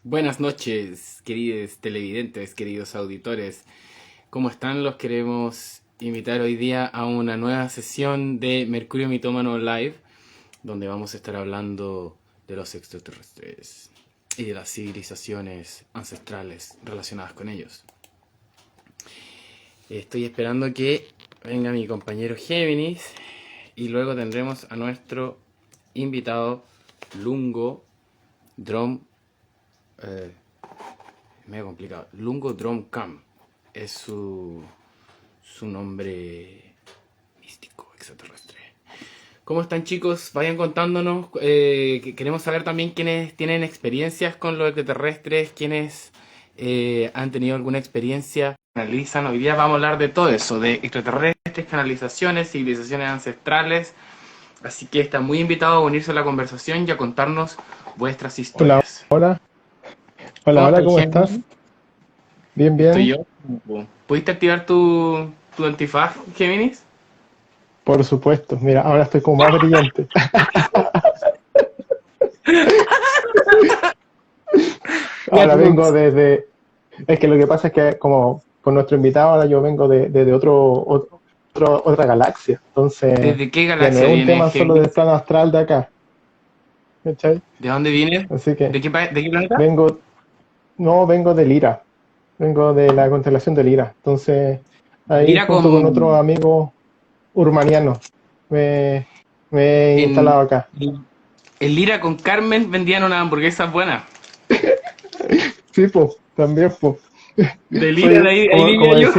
Buenas noches, queridos televidentes, queridos auditores. ¿Cómo están? Los queremos invitar hoy día a una nueva sesión de Mercurio Mitómano Live, donde vamos a estar hablando de los extraterrestres y de las civilizaciones ancestrales relacionadas con ellos. Estoy esperando que venga mi compañero Géminis y luego tendremos a nuestro invitado Lungo Drum. Medio complicado. Lungo Drum Cam es su nombre místico extraterrestre. ¿Cómo están, chicos? Vayan contándonos. Queremos saber también quiénes tienen experiencias con los extraterrestres, quiénes han tenido alguna experiencia. Analizan. Hoy día vamos a hablar de todo eso, de extraterrestres, canalizaciones, civilizaciones ancestrales. Así que están muy invitados a unirse a la conversación y a contarnos vuestras Hola, historias. hola, hola, ¿Cómo hola, estáis, ¿cómo estás? Gemini? Bien, Estoy bien, yo. ¿Pudiste activar tu antifaz, Géminis? por supuesto. Mira, ahora estoy como más brillante. Mira Ahora tu vengo producción. desde... Es que lo que pasa es que como con nuestro invitado ahora yo vengo desde otra galaxia. Entonces, ¿Desde qué ya no es galaxia un viene tema solo del Géminis? plano astral de acá. ¿Cachai? ¿De dónde vienes? Así que ¿De qué planeta? vengo, no vengo de Lira, vengo de la constelación de Lira. Entonces, ahí Mira, junto con otros con amigos urmanianos me, me he en, instalado acá. en Lira con Carmen vendían unas hamburguesas buenas. Sí, pues, también, pues. De Lira, de Soy, ahí vivía yo.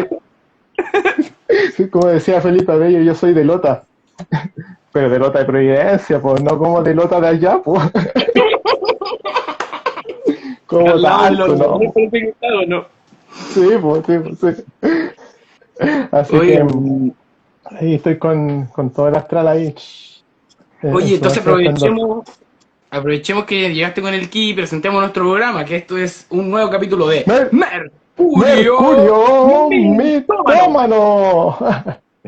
como decía Felipe Abello, yo soy de Lota, pero de Lota de Providencia, pues, no como de Lota de allá, pues, como Al lado de los tanto, no, ladrones por ese costado, ¿no? sí, pues, sí, pues, sí. Así Oye, que ahí estoy con todo el astral ahí, en oye, su entonces máximo esplendor. aprovechemos que llegaste con el ki y presentemos nuestro programa, que esto es un nuevo capítulo de Mer Mercurio Mercurio Mitómano. mitómano.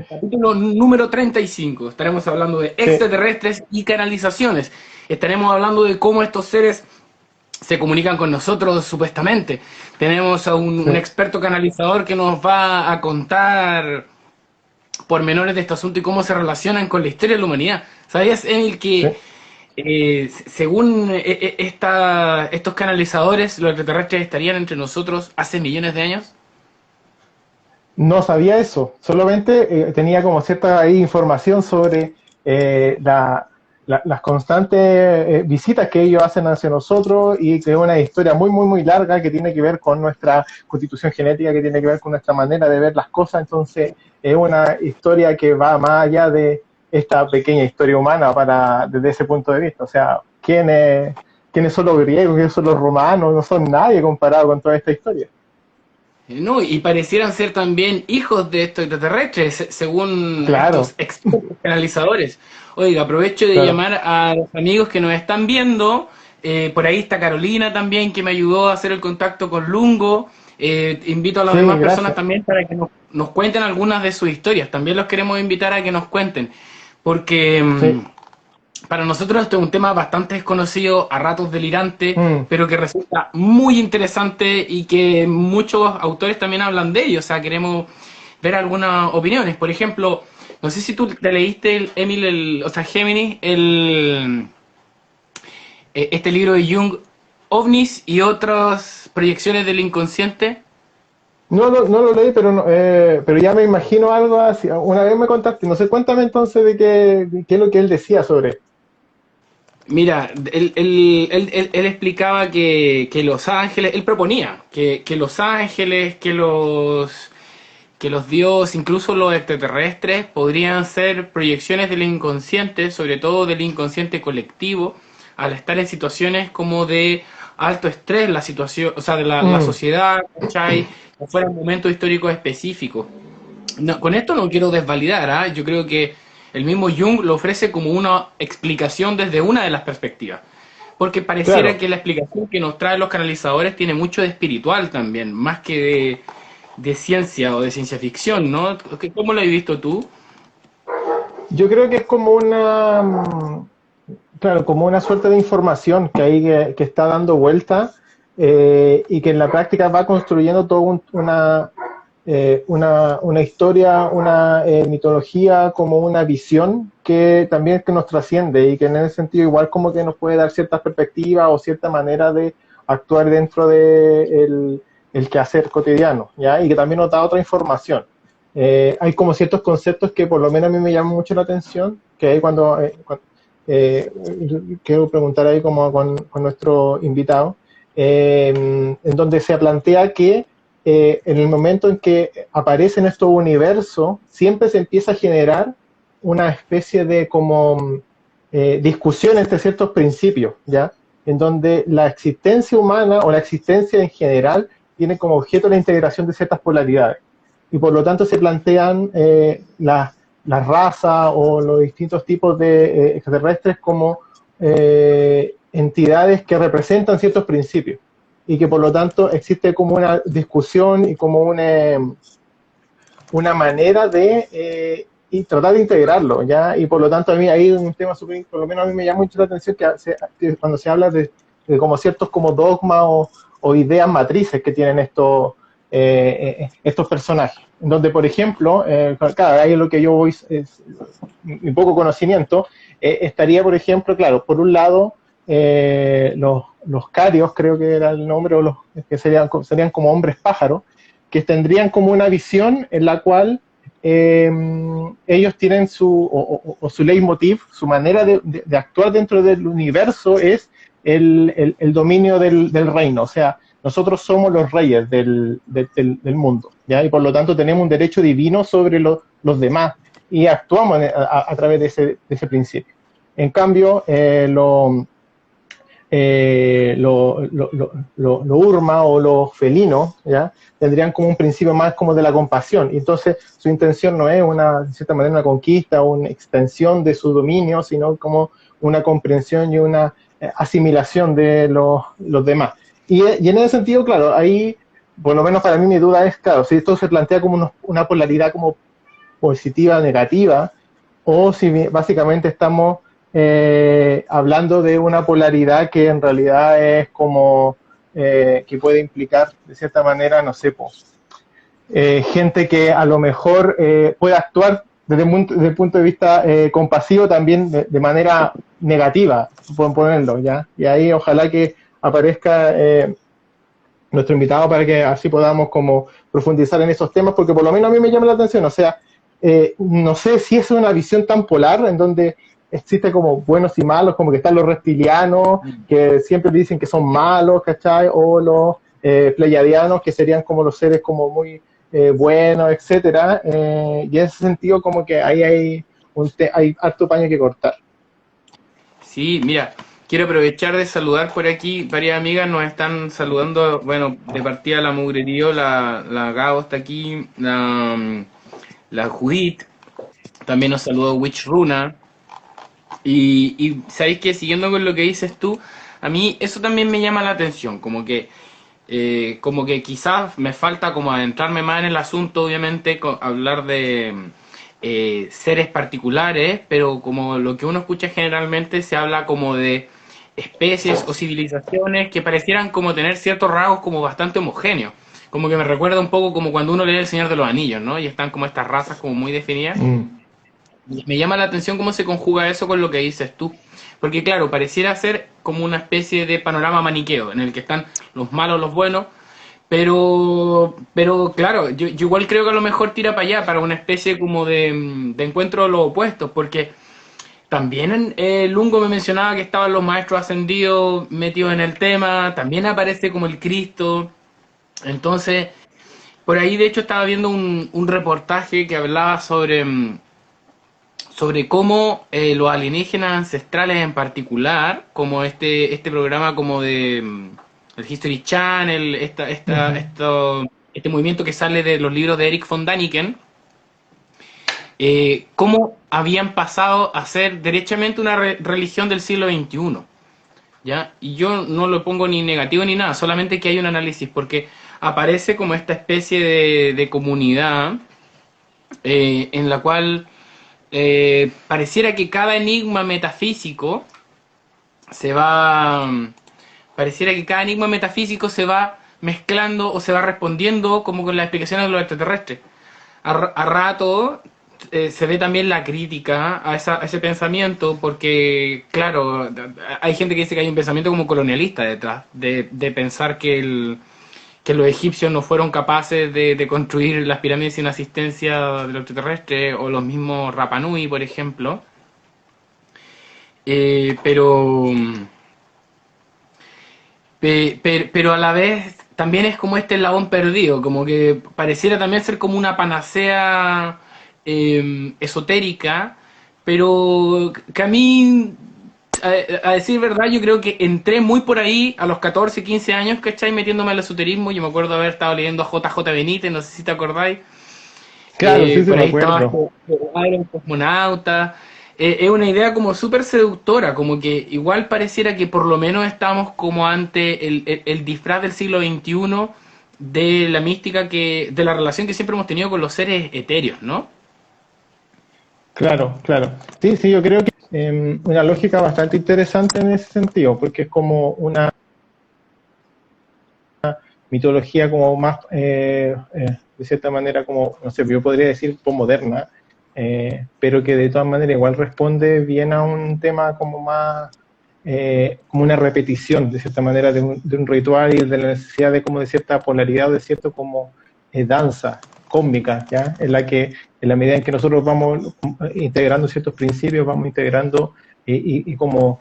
Capítulo número 35. Estaremos hablando de Sí, extraterrestres y canalizaciones. Estaremos hablando de cómo estos seres se comunican con nosotros supuestamente. Tenemos a un sí, experto canalizador que nos va a contar pormenores de este asunto y cómo se relacionan con la historia de la humanidad. ¿Sabías, Emil, sí. que según estos canalizadores, los extraterrestres estarían entre nosotros hace millones de años? No sabía eso, solamente tenía como cierta ahí información sobre las constantes visitas que ellos hacen hacia nosotros y que es una historia muy, muy, muy larga que tiene que ver con nuestra constitución genética, que tiene que ver con nuestra manera de ver las cosas. Entonces, es una historia que va más allá de esta pequeña historia humana desde ese punto de vista. O sea, ¿quiénes son los griegos? ¿Quiénes son los romanos? No son nadie comparado con toda esta historia. No, y parecieran ser también hijos de estos extraterrestres, según estos Claro, expertos canalizadores. Oiga, aprovecho de claro. llamar a los amigos que nos están viendo. Por ahí está Carolina también, que me ayudó a hacer el contacto con Lungo. Invito a las Sí, demás personas gracias. también para que nos cuenten algunas de sus historias. También los queremos invitar a que nos cuenten, porque Sí. para nosotros esto es un tema bastante desconocido, a ratos delirante, Mm, pero que resulta muy interesante y que muchos autores también hablan de ello. O sea, queremos ver algunas opiniones. Por ejemplo, no sé si tú te leíste, Emil, o sea, Géminis, este libro de Jung, OVNIs y otras proyecciones del inconsciente. no lo leí, pero, pero ya me imagino algo así. Una vez me contaste, no sé, cuéntame entonces de qué es lo que él decía sobre esto. Mira, él explicaba que los ángeles, él proponía que los ángeles, que los dioses, incluso los extraterrestres, podrían ser proyecciones del inconsciente, sobre todo del inconsciente colectivo, al estar en situaciones como de alto estrés, la situación, o sea, de la Mm, sociedad, ¿cachai? O fuera un momento histórico específico. No, con esto no quiero desvalidar, ¿ah? Yo creo que el mismo Jung lo ofrece como una explicación desde una de las perspectivas. Porque pareciera claro. que la explicación que nos traen los canalizadores tiene mucho de espiritual también, más que de ciencia o de ciencia ficción, ¿no? ¿Cómo lo has visto tú? Yo creo que es como claro, como una suerte de información que está dando vuelta. y que en la práctica va construyendo toda una historia, una mitología, como una visión que también que nos trasciende y que en ese sentido igual como que nos puede dar ciertas perspectivas o cierta manera de actuar dentro de el quehacer cotidiano, ¿ya? Y que también nos da otra información. Hay como ciertos conceptos que por lo menos a mí me llaman mucho la atención, que hay eh, quiero preguntar ahí como con nuestro invitado, en donde se plantea que en el momento en que aparecen estos universos, siempre se empieza a generar una especie de como discusión entre ciertos principios, ¿ya? En donde la existencia humana o la existencia en general tiene como objeto la integración de ciertas polaridades. Y por lo tanto se plantean las razas o los distintos tipos de extraterrestres como entidades que representan ciertos principios y que por lo tanto existe como una discusión y como una manera de y tratar de integrarlo, ¿ya? Y por lo tanto a mí hay un tema súper, por lo menos a mí me llama mucho la atención que cuando se habla de como ciertos como dogmas o ideas matrices que tienen estos personajes, donde por ejemplo, claro, ahí lo que yo voy es mi poco conocimiento, estaría por ejemplo, claro, por un lado los carios, creo que era el nombre, o los que serían como hombres pájaros, que tendrían como una visión en la cual ellos tienen o su leitmotiv, su manera de actuar dentro del universo es el dominio del reino, o sea, nosotros somos los reyes del mundo, ¿ya? Y por lo tanto tenemos un derecho divino sobre los demás y actuamos a través de ese principio. En cambio, lo urma o los felinos, ¿ya? Tendrían como un principio más como de la compasión. Y entonces su intención no es de cierta manera, una conquista o una extensión de su dominio, sino como una comprensión y una asimilación de los demás. Y en ese sentido, claro, ahí, por lo menos para mí mi duda es, claro, si esto se plantea como una polaridad como positiva, negativa, o si básicamente estamos hablando de una polaridad que en realidad es como que puede implicar de cierta manera, no sé, gente que a lo mejor puede actuar desde el punto de vista compasivo también de manera negativa, pueden ponerlo, ¿ya? Y ahí ojalá que aparezca nuestro invitado para que así podamos como profundizar en esos temas, porque por lo menos a mí me llama la atención, o sea, no sé si es una visión tan polar en donde existe como buenos y malos, como que están los reptilianos, que siempre dicen que son malos, ¿cachai? O los pleiadianos, que serían como los seres como muy buenos, etcétera, y en ese sentido como que ahí hay harto paño que cortar. Sí, mira, quiero aprovechar de saludar por aquí. Varias amigas nos están saludando. Bueno, de partida la Mugrerío, la Gabo está aquí, la Judith. También nos saludó Witch Runa. Y sabéis que siguiendo con lo que dices tú, a mí eso también me llama la atención. Como que quizás me falta como adentrarme más en el asunto, obviamente, hablar de seres particulares, pero como lo que uno escucha generalmente se habla como de especies o civilizaciones que parecieran como tener ciertos rasgos como bastante homogéneos. Como que me recuerda un poco como cuando uno lee El Señor de los Anillos, ¿no? Y están como estas razas como muy definidas. Mm. Y me llama la atención cómo se conjuga eso con lo que dices tú. Porque claro, pareciera ser como una especie de panorama maniqueo, en el que están los malos, los buenos, pero claro, yo igual creo que a lo mejor tira para allá, para una especie como de encuentro de los opuestos, porque también Lungo me mencionaba que estaban los maestros ascendidos metidos en el tema, también aparece como el Cristo, entonces por ahí de hecho estaba viendo un reportaje que hablaba sobre cómo los alienígenas ancestrales en particular, como este programa como de el History Channel, Ujú. este movimiento que sale de los libros de Eric von Daniken, cómo habían pasado a ser derechamente una religión del siglo XXI. ¿Ya? Y yo no lo pongo ni negativo ni nada, solamente que hay un análisis, porque aparece como esta especie de comunidad en la cual pareciera que cada enigma metafísico se va, pareciera que cada enigma metafísico se va mezclando o se va respondiendo como con las explicaciones de los extraterrestres. A rato se ve también la crítica a ese pensamiento, porque, claro, hay gente que dice que hay un pensamiento como colonialista detrás, de pensar que los egipcios no fueron capaces de construir las pirámides sin asistencia de los extraterrestres, o los mismos Rapa Nui, por ejemplo. Pero pero a la vez también es como este eslabón perdido, como que pareciera también ser como una panacea esotérica, pero que a mí, a decir verdad, yo creo que entré muy por ahí a los 14 15 años, ¿cachai? Metiéndome al esoterismo. Yo me acuerdo haber estado leyendo a JJ Benítez, no sé si te acordáis. Claro, sí, sí, Por me ahí estaba acuerdo. Iron Cosmonauta. Es una idea como súper seductora, como que igual pareciera que por lo menos estamos como ante el disfraz del siglo XXI de la mística de la relación que siempre hemos tenido con los seres etéreos, ¿no? Claro, claro. Sí, sí, yo creo que una lógica bastante interesante en ese sentido, porque es como una mitología como más, de cierta manera, como, no sé, yo podría decir posmoderna, pero que de todas maneras igual responde bien a un tema como más, como una repetición, de cierta manera, de un ritual y de la necesidad de como de cierta polaridad, de cierto como danza cósmica, ¿ya? En la que, en la medida en que nosotros vamos integrando ciertos principios, vamos integrando y como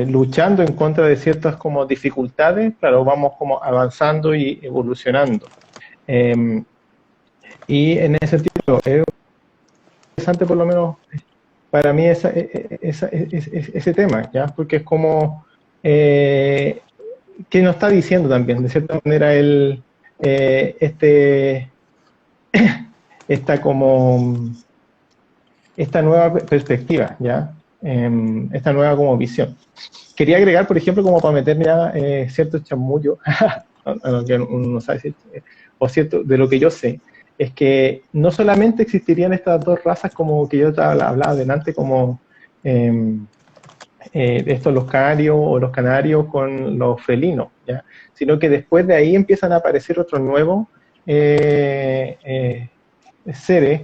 luchando en contra de ciertas como dificultades, claro, vamos como avanzando y evolucionando. Eh, y en ese sentido, es interesante por lo menos para mí ese tema, ¿ya? Porque es como, eh, que nos está diciendo también, de cierta manera, este, esta como, esta nueva perspectiva, ¿ya? Esta nueva como visión. Quería agregar, por ejemplo, como para meter ya cierto chamullo, que uno no sabe si, o cierto, de lo que yo sé, es que no solamente existirían estas dos razas como que yo hablaba delante, como eh, estos los canarios o los canarios con los felinos, ¿ya? Sino que después de ahí empiezan a aparecer otros nuevos seres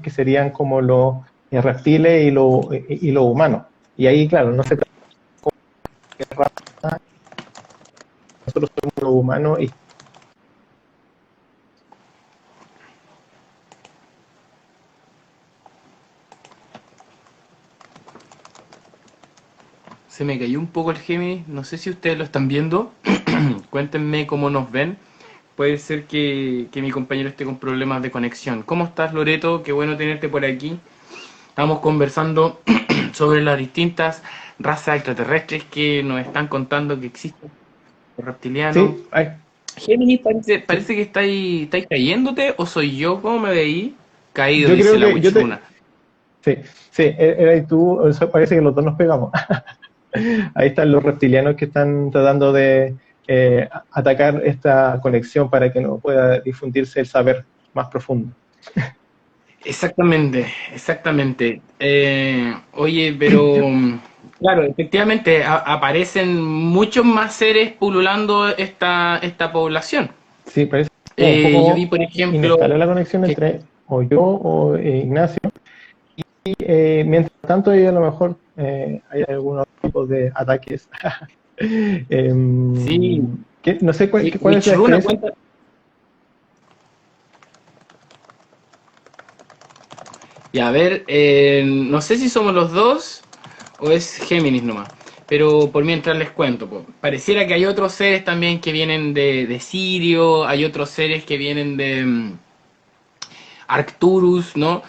que serían como los reptiles y los humanos. Y ahí, claro, no se trata de raza, nosotros somos los humanos y Se me cayó un poco el Géminis, no sé si ustedes lo están viendo. Cuéntenme cómo nos ven. Puede ser que mi compañero esté con problemas de conexión. ¿Cómo estás, Loreto? Qué bueno tenerte por aquí. Estamos conversando sobre las distintas razas extraterrestres que nos están contando que existen, los reptilianos. sí, ay, Géminis, sí. parece que estáis cayéndote, o soy yo, ¿cómo me veí? Caído, Yo dice creo la que Witchluna. sí, sí, era y tú, o sea, parece que los dos nos pegamos. Ahí están los reptilianos que están tratando de atacar esta conexión para que no pueda difundirse el saber más profundo. Exactamente, exactamente. Oye, pero claro, efectivamente aparecen muchos más seres pululando esta población. Sí, parece como un Yo vi, poco por ejemplo, inestable la conexión que entre o yo o Ignacio. Y mientras tanto, ahí a lo mejor hay algunos tipos de ataques. sí, No sé cuál es la Witchruna experiencia. cuenta. Y a ver, no sé si somos los dos o es Géminis nomás. Pero por mientras les cuento, po. Pareciera que hay otros seres también que vienen de Sirio, hay otros seres que vienen de Arcturus, ¿no?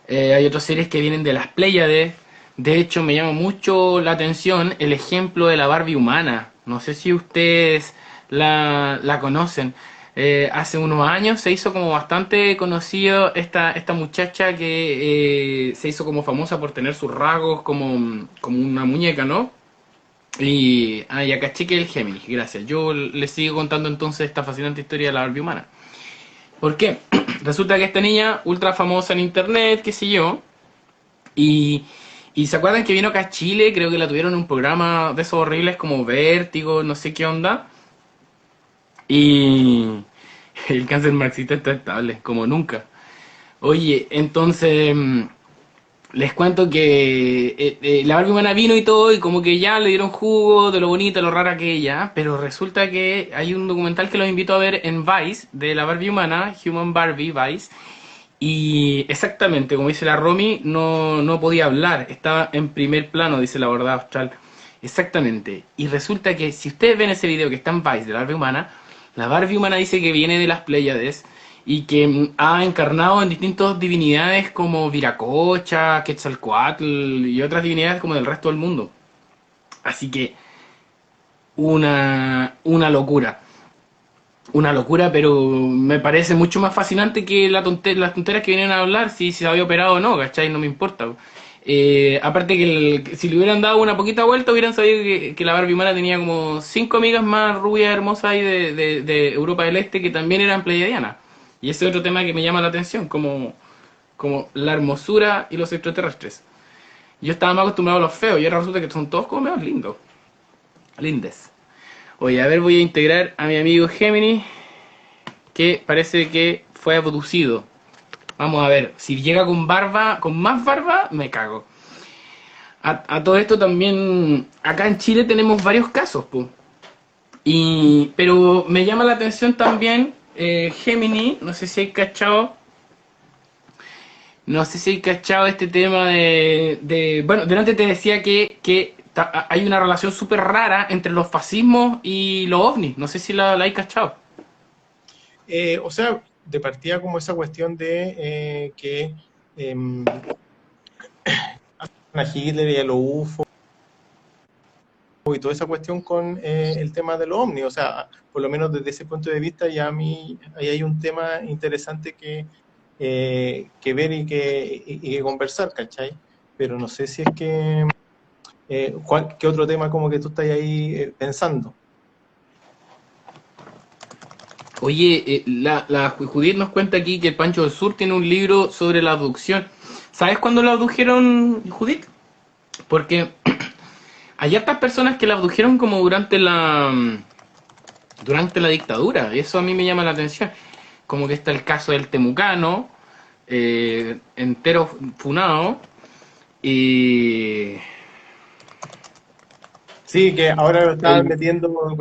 Hay otros seres que vienen de las Pléyades. De hecho, me llama mucho la atención el ejemplo de la Barbie humana. No sé si ustedes la conocen. Hace unos años se hizo como bastante conocido esta muchacha que se hizo como famosa por tener sus rasgos como una muñeca, ¿no? Y acá chique el Géminis, gracias. Yo les sigo contando entonces esta fascinante historia de la Barbie humana. ¿Por qué? Resulta que esta niña, ultra famosa en internet, qué sé yo, y, Y se acuerdan que vino acá a Chile, creo que la tuvieron en un programa de esos horribles como Vértigo, no sé qué onda. Y el cáncer marxista está estable, como nunca. Oye, entonces les cuento que la Barbie humana vino y todo, y como que ya le dieron jugo de lo bonita, lo rara que ella, pero resulta que hay un documental que los invito a ver en Vice, de la Barbie humana, Human Barbie Vice, y exactamente, como dice la Romy, no podía hablar, estaba en primer plano, dice la verdad austral. Exactamente. Y resulta que si ustedes ven ese video que está en Vice de la Barbie humana dice que viene de las Pléyades y que ha encarnado en distintas divinidades como Viracocha, Quetzalcoatl y otras divinidades como del resto del mundo. Así que una locura. Una locura, pero me parece mucho más fascinante que las tonteras que vienen a hablar, si se había operado o no, ¿cachai? No me importa. Aparte que si le hubieran dado una poquita vuelta, hubieran sabido que la Barbie humana tenía como 5 amigas más rubias, hermosas ahí de Europa del Este que también eran pleiadianas. Y ese es otro tema que me llama la atención, como la hermosura y los extraterrestres. Yo estaba más acostumbrado a los feos y ahora resulta que son todos como medio lindos. Lindes. Oye, a ver, voy a integrar a mi amigo Gemini, que parece que fue abducido. Vamos a ver, si llega con barba, con más barba, me cago. A todo esto también, acá en Chile tenemos varios casos, po. Pero me llama la atención también Gemini, no sé si hay cachado este tema bueno, delante te decía que hay una relación súper rara entre los fascismos y los ovnis, no sé si la hay cachado. O sea, de partida como esa cuestión de que a Hitler y a los UFO y toda esa cuestión con el tema de los ovnis. O sea, por lo menos desde ese punto de vista ya a mí ahí hay un tema interesante que ver y que conversar, ¿cachai? Pero no sé si es que ¿qué otro tema como que tú estás ahí pensando? Oye, la Judith nos cuenta aquí que el Pancho del Sur tiene un libro sobre la abducción. ¿Sabes cuándo la abdujeron, Judith? Porque hay hartas personas que la abdujeron como durante la dictadura, y eso a mí me llama la atención. Como que está el caso del Temucano, entero funado, y Sí, que ahora lo estaban el, metiendo,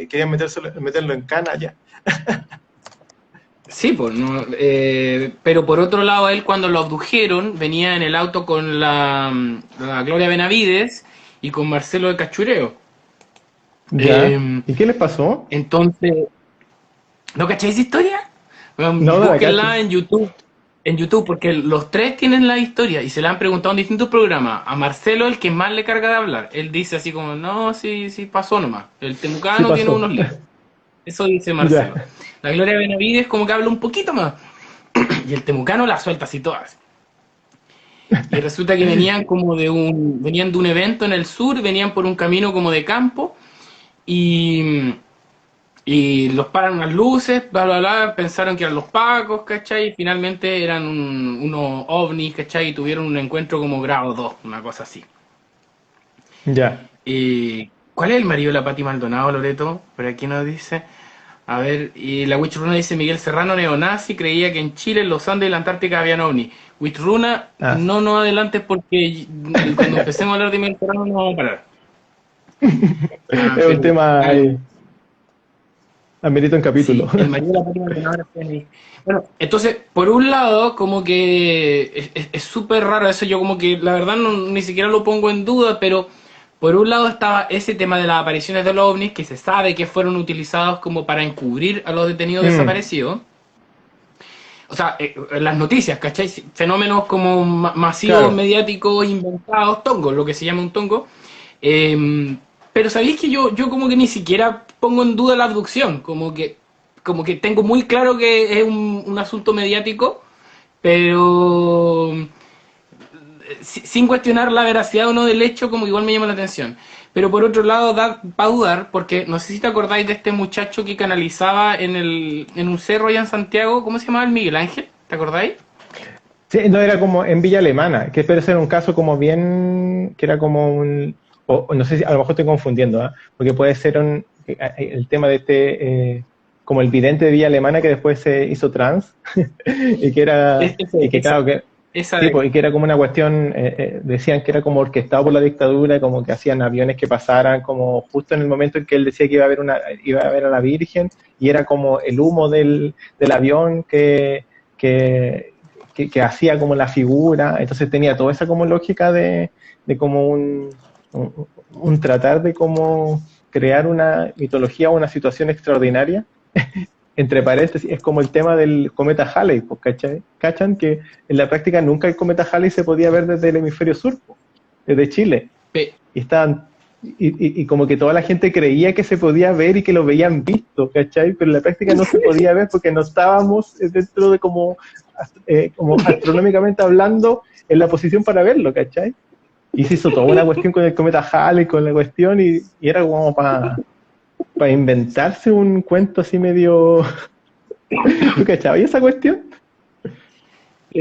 querían meterlo en cana ya. sí, pues, no, pero por otro lado, él cuando lo abdujeron venía en el auto con la Gloria Benavides y con Marcelo de Cachureo. Ya. Eh, ¿Y qué les pasó? entonces, ¿no cacháis esa historia? Bueno, No, no la cacho. búsquenla en YouTube, porque los tres tienen la historia y se la han preguntado en distintos programas. A Marcelo, el que más le carga de hablar, él dice así como, no, sí, sí pasó nomás. El Sí Temucano tiene pasó. unos líos. Eso dice Marcelo. Ya. La Gloria Benavides como que habla un poquito más. Y el Temucano la suelta así todas. Y resulta que venían de un evento en el sur, venían por un camino como de campo y, y los paran unas luces, bla, bla, bla, pensaron que eran los pacos, ¿cachai? Y finalmente eran unos ovnis, ¿cachai? Y tuvieron un encuentro como grado 2 una cosa así. Ya. ¿Cuál es el marido de la Pati Maldonado, Loreto? Por aquí nos dice. A ver, y la Wichruna dice Miguel Serrano, neonazi, creía que en Chile, en los Andes y la Antártica habían ovnis. Wichruna, Ah, no adelantes porque cuando empecemos a hablar de Miguel Serrano no vamos a parar. Ah, es un pero, tema amerita un capítulo. sí, el marido de la Pati Maldonado era Félix. Bueno, entonces, por un lado, como que es súper raro eso, yo como que la verdad ni siquiera lo pongo en duda, pero por un lado estaba ese tema de las apariciones de los ovnis, que se sabe que fueron utilizados como para encubrir a los detenidos Mm, desaparecidos. O sea, las noticias, ¿cachai? Fenómenos como masivos, claro. mediáticos, inventados, tongos, lo que se llama un tongo. Eh, pero sabéis que yo como que ni siquiera pongo en duda la abducción, como que tengo muy claro que es un asunto mediático, pero sin cuestionar la veracidad o no del hecho, como igual me llama la atención. Pero por otro lado, da para dudar, porque no sé si te acordáis de este muchacho que canalizaba en un cerro allá en Santiago, ¿cómo se llamaba? El Miguel Ángel, ¿te acordáis? Sí, no era como en Villa Alemana, que espero ser un caso como bien, que era como un, o no sé si a lo mejor estoy confundiendo, ¿ah? Porque puede ser el tema de como el vidente de Villa Alemana que después se hizo trans, y que era, y que claro que, Esa sí, de... pues, y que era como una cuestión, decían que era como orquestado por la dictadura, como que hacían aviones que pasaran como justo en el momento en que él decía que iba a ver a la Virgen, y era como el humo del avión que, que hacía como la figura, entonces tenía toda esa como lógica de como un tratar de como crear una mitología o una situación extraordinaria. Entre paréntesis, es como el tema del cometa Halley, pues, ¿cachan? Que en la práctica nunca el cometa Halley se podía ver desde el hemisferio sur, pues, desde Chile. pe- Y estaban, y como que toda la gente creía que se podía ver y que lo veían visto, ¿cachai? Pero en la práctica no se podía ver porque no estábamos dentro de como astronómicamente hablando en la posición para verlo, ¿cachai? Y se hizo toda una cuestión con el cometa Halley, con la cuestión, y era como para inventarse un cuento así medio... ¿Tú cachabas esa cuestión?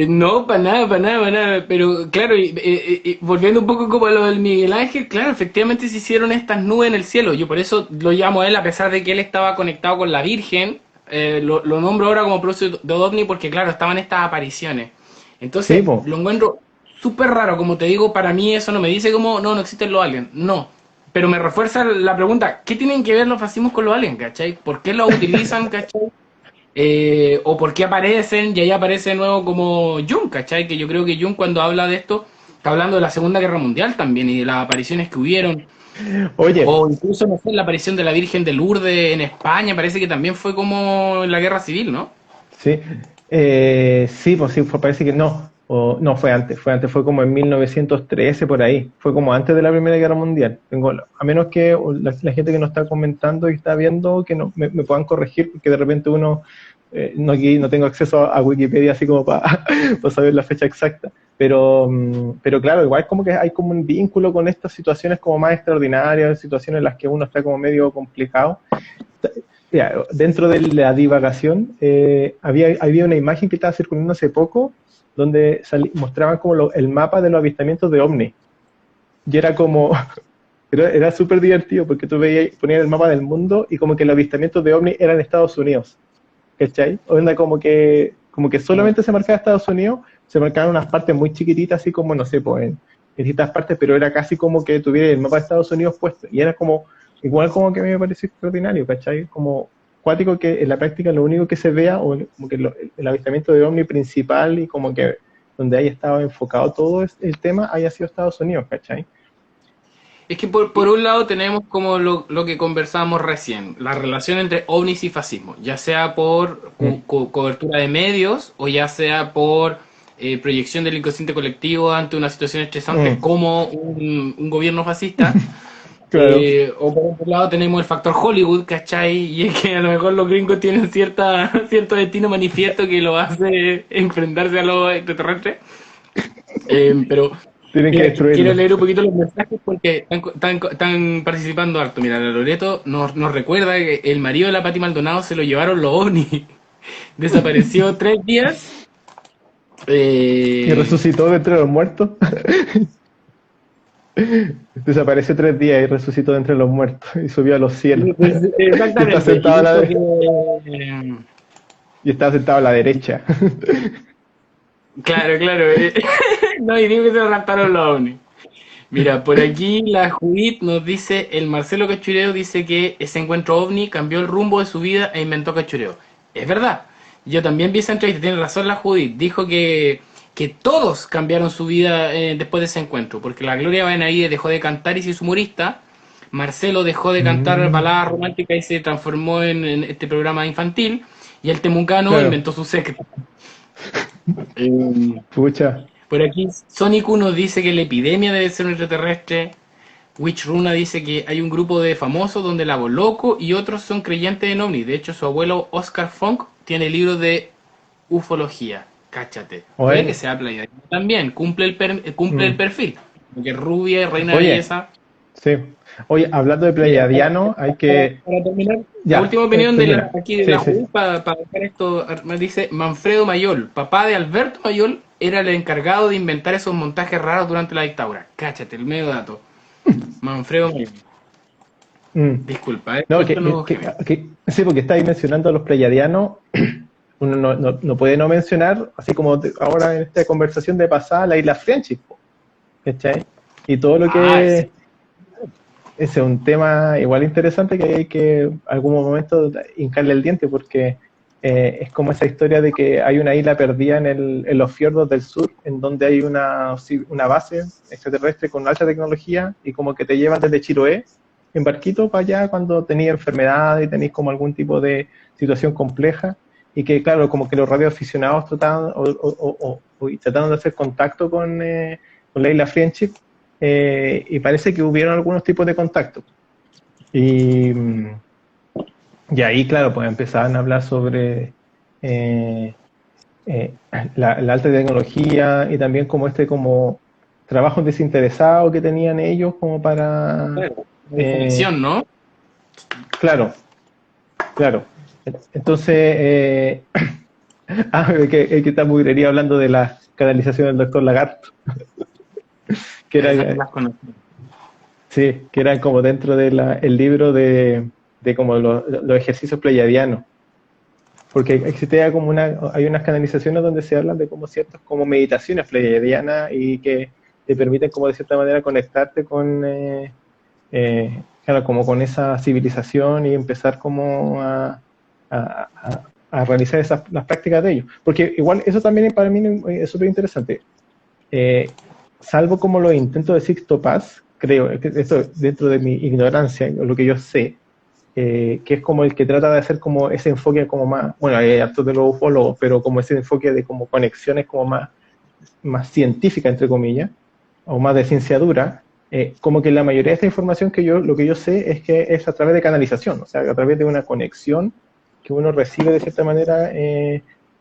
No, para nada, para nada, para nada. Pero claro, y volviendo un poco como a lo del Miguel Ángel, claro, efectivamente se hicieron estas nubes en el cielo. Yo por eso lo llamo a él, a pesar de que él estaba conectado con la Virgen. Lo nombro ahora como propósito de OVNI porque, claro, estaban estas apariciones. Sí, Entonces, pues. lo encuentro súper raro. Como te digo, para mí eso no me dice como, no, no existen los aliens. No. Pero me refuerza la pregunta, ¿qué tienen que ver los fascismos con los aliens, cachai? ¿Por qué los utilizan, cachai? O por qué aparecen, y ahí aparece de nuevo como Jung, ¿cachai? Que yo creo que Jung cuando habla de esto, está hablando de la Segunda Guerra Mundial también y de las apariciones que hubieron, Oye, o incluso, no sé, la aparición de la Virgen de Lourdes en España, parece que también fue como en la Guerra Civil, ¿no? sí, sí, pues sí, parece que no, no, fue como en 1913 por ahí, fue como antes de la Primera Guerra Mundial. A menos que la gente que nos está comentando y está viendo, que no, me puedan corregir, porque de repente uno, no, aquí no tengo acceso a Wikipedia así como para saber la fecha exacta, pero claro, igual como que hay como un vínculo con estas situaciones como más extraordinarias, situaciones en las que uno está como medio complicado. Mira, dentro de la divagación, había una imagen que estaba circulando hace poco donde mostraban como el mapa de los avistamientos de OVNI. Y era como, era súper divertido porque tú veías, ponías el mapa del mundo y como que los avistamientos de OVNI eran en Estados Unidos. ¿Cachai? Onda como que solamente se marcaba Estados Unidos, se marcaban unas partes muy chiquititas, así como, no sé, pues en distintas partes, pero era casi como que tuviera el mapa de Estados Unidos puesto. Y era como, igual como que a mí me pareció extraordinario, ¿cachai? Como cuático que en la práctica lo único que se vea, o como que el avistamiento de OVNI principal y como que donde haya estado enfocado todo el tema haya sido Estados Unidos, ¿cachai? Es que por un lado tenemos como lo que conversábamos recién, la relación entre ovnis y fascismo, ya sea por Mm. cobertura de medios o ya sea por proyección del inconsciente colectivo ante una situación estresante Mm, como un gobierno fascista. claro. O por otro lado tenemos el factor Hollywood, ¿cachai? Y es que a lo mejor los gringos tienen cierto destino manifiesto que lo hace enfrentarse a los extraterrestres. Pero Tienen que mira, quiero destruirlo. leer un poquito los mensajes porque están participando harto. Mira, la Loreto nos recuerda que el marido de la Pati Maldonado se lo llevaron los ovnis. Desapareció 3 días. Y Eh, resucitó de entre los muertos. Desapareció 3 días y resucitó de entre los muertos y subió a los cielos. Y está exactamente. Y sentado a dijo que... y está sentado a la derecha. claro, claro. No, y digo que se raptaron los ovnis. Mira, por aquí la Judith nos dice, el Marcelo Cachureo dice que ese encuentro ovni cambió el rumbo de su vida e inventó Cachureo. Es verdad. Yo también vi esa entrevista, tiene razón la Judith. Dijo que todos cambiaron su vida después de ese encuentro, porque la Gloria Benavides dejó de cantar y se hizo humorista. Marcelo dejó de cantar Mm, baladas románticas y se transformó en este programa infantil. Y el Temucano claro, inventó su secreto. Eh, pucha. por aquí, Sonic nos dice que la epidemia debe ser un extraterrestre. Witch Runa dice que hay un grupo de famosos donde la loco y otros son creyentes en ovnis. De hecho, su abuelo Oscar Funk tiene libros de ufología. Cáchate. Puede que Bueno, sea playa. También cumple el mm. perfil. Porque es rubia, reina de Oye, belleza. sí. Oye, hablando de Mira, Pleiadiano, hay que... para terminar, la Ya, última opinión de termina. aquí de Sí, la sí. U, para dejar esto, me dice Manfredo Mayol, papá de Alberto Mayol, era el encargado de inventar esos montajes raros durante la dictadura. Cáchate, el medio dato. Manfredo Mayol. Mm. Disculpa, No, suéltanos, Jaime. sí, porque estáis mencionando a los pleiadianos, uno no puede no mencionar, así como ahora en esta conversación de pasada, la isla Friendship, po, ¿cachai? Y todo lo Ah, sí. que ese es un tema igual interesante que hay que algún momento hincarle el diente, porque es como esa historia de que hay una isla perdida en los fiordos del sur, en donde hay una base extraterrestre con alta tecnología y como que te llevan desde Chiloé en barquito para allá cuando tenéis enfermedad y tenéis como algún tipo de situación compleja y que claro, como que los radioaficionados trataban y trataron de hacer contacto con la isla Friendship, y parece que hubieron algunos tipos de contacto. Y, y ahí, claro, pues empezaban a hablar sobre eh, eh, la alta tecnología y también como como trabajo desinteresado que tenían ellos como para, Claro, la eh, definición, ¿no? claro, claro. Entonces, que está muy quería hablando de la canalización del doctor Lagarto, que Esas era, las conozco. sí, que eran como dentro de el libro de como los ejercicios pleiadianos, porque existe como hay unas canalizaciones donde se hablan de como ciertas como meditaciones pleiadianas y que te permiten como de cierta manera conectarte con, claro, como con esa civilización y empezar como a realizar las prácticas de ellos. Porque igual eso también para mí es súper interesante. Eh, Salvo como los intentos de Sixto Paz, creo, que esto dentro de mi ignorancia, lo que yo sé, que es como el que trata de hacer como ese enfoque como más, bueno, hay hartos de los ufólogos, pero como ese enfoque de como conexiones como más científica, entre comillas, o más de ciencia dura, como que la mayoría de esta información lo que yo sé es que es a través de canalización, o sea, a través de una conexión que uno recibe de cierta manera